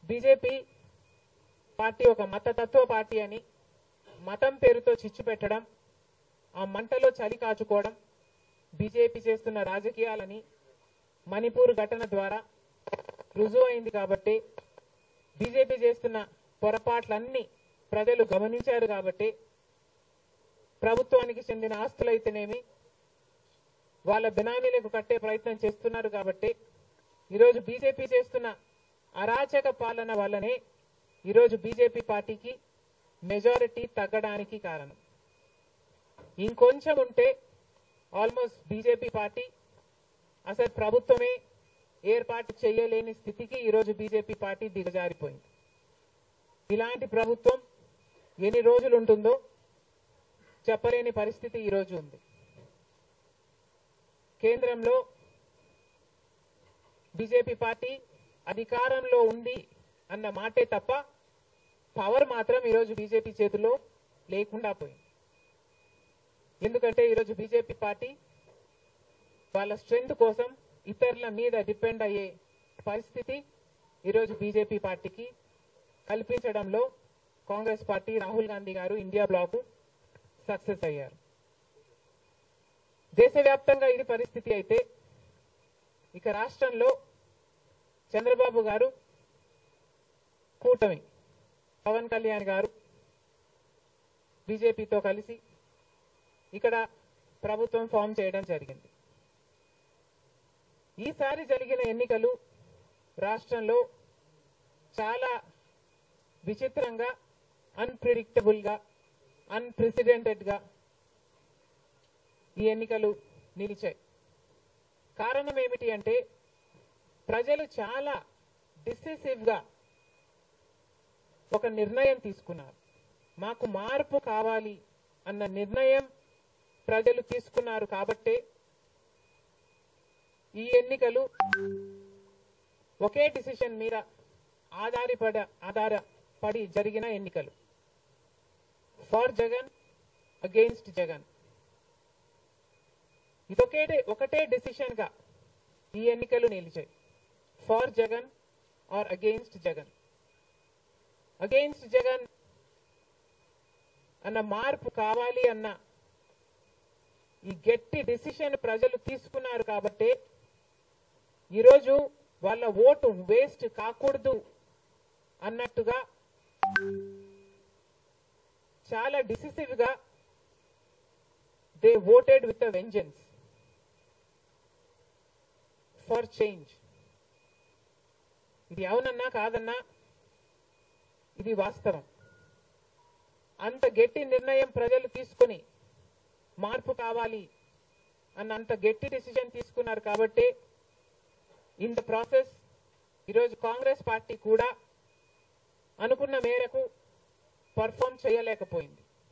BJP party ఒక మతతత్వ party అని మతం పేరుతో చిచ్చు పెట్టడం, ఆ మంటలో చలి కాచుకోవడం బీజేపీ చేస్తున్న రాజకీయాలని మణిపూర్ ఘటన ద్వారా రుజువైంది. కాబట్టి బీజేపీ చేస్తున్న పొరపాట్లన్నీ ప్రజలు గమనించారు. కాబట్టి ప్రభుత్వానికి చెందిన ఆస్తులైతేనేమి వాళ్ళ బినామీలకు కట్టే ప్రయత్నం చేస్తున్నారు. కాబట్టి ఈరోజు బీజేపీ చేస్తున్న అరాచక పాలన వల్లనే ఈరోజు బీజేపీ పార్టీకి మెజారిటీ తగ్గడానికి కారణం. ఇంకొంచెం ఉంటే ఆల్మోస్ట్ బీజేపీ పార్టీ అసలు ప్రభుత్వమే ఏర్పాటు చేయలేని స్థితికి ఈరోజు బీజేపీ పార్టీ దిగజారిపోయింది. ఇలాంటి ప్రభుత్వం ఎన్ని రోజులు ఉంటుందో చెప్పలేని పరిస్థితి ఈరోజు ఉంది. కేంద్రంలో బీజేపీ పార్టీ అధికారంలో ఉంది అన్న మాటే తప్ప పవర్ మాత్రం ఈరోజు బీజేపీ చేతిలో లేకుండా పోయింది. ఎందుకంటే ఈరోజు బీజేపీ పార్టీ వాళ్ళ స్ట్రెంగ్త్ కోసం ఇతరుల మీద డిపెండ్ అయ్యే పరిస్థితి ఈరోజు బీజేపీ పార్టీకి కల్పించడంలో కాంగ్రెస్ పార్టీ, రాహుల్ గాంధీ గారు, ఇండియా బ్లాక్ సక్సెస్ అయ్యారు. దేశవ్యాప్తంగా ఇది పరిస్థితి అయితే ఇక రాష్ట్రంలో చంద్రబాబు గారు కూటమి, పవన్ కళ్యాణ్ గారు బీజేపీతో కలిసి ఇక్కడ ప్రభుత్వం ఫామ్ చేయడం జరిగింది. ఈసారి జరిగిన ఎన్నికలు రాష్ట్రంలో చాలా విచిత్రంగా, అన్ప్రిడిక్టబుల్ గా, అన్ప్రెసిడెంటెడ్ గా ఈ ఎన్నికలు నిలిచాయి. కారణం ఏమిటి అంటే ప్రజలు చాలా డిసిసివ్ గా ఒక నిర్ణయం తీసుకున్నారు. మాకు మార్పు కావాలి అన్న నిర్ణయం ప్రజలు తీసుకున్నారు. కాబట్టే ఈ ఎన్నికలు ఒకే డిసిషన్ మీద ఆధారపడి జరిగిన ఎన్నికలు. For Jagan, against Jagan. ఒకటే డిసిషన్ గా ఈ ఎన్నికలు నిలిచాయి. For Jagan or against Jagan. Against Jagan అన్న మార్పు కావాలి అన్న ఈ గట్టి డిసిషన్ ప్రజలు తీసుకున్నారు. కాబట్టి ఈరోజు వాళ్ళ ఓటు వేస్ట్ కాకూడదు అన్నట్టుగా చాలా డిసిసివ్ గా they voted with a vengeance for change. ఇది అవునన్నా కాదన్నా ఇది వాస్తవం. అంత గట్టి నిర్ణయం ప్రజలు తీసుకుని మార్పు కావాలి అన్న అంత గట్టి డిసిజన్ తీసుకున్నారు. కాబట్టి ఇన్ ద ప్రాసెస్ ఈరోజు కాంగ్రెస్ పార్టీ కూడా అనుకున్న మేరకు పర్ఫామ్ చేయలేకపోయింది.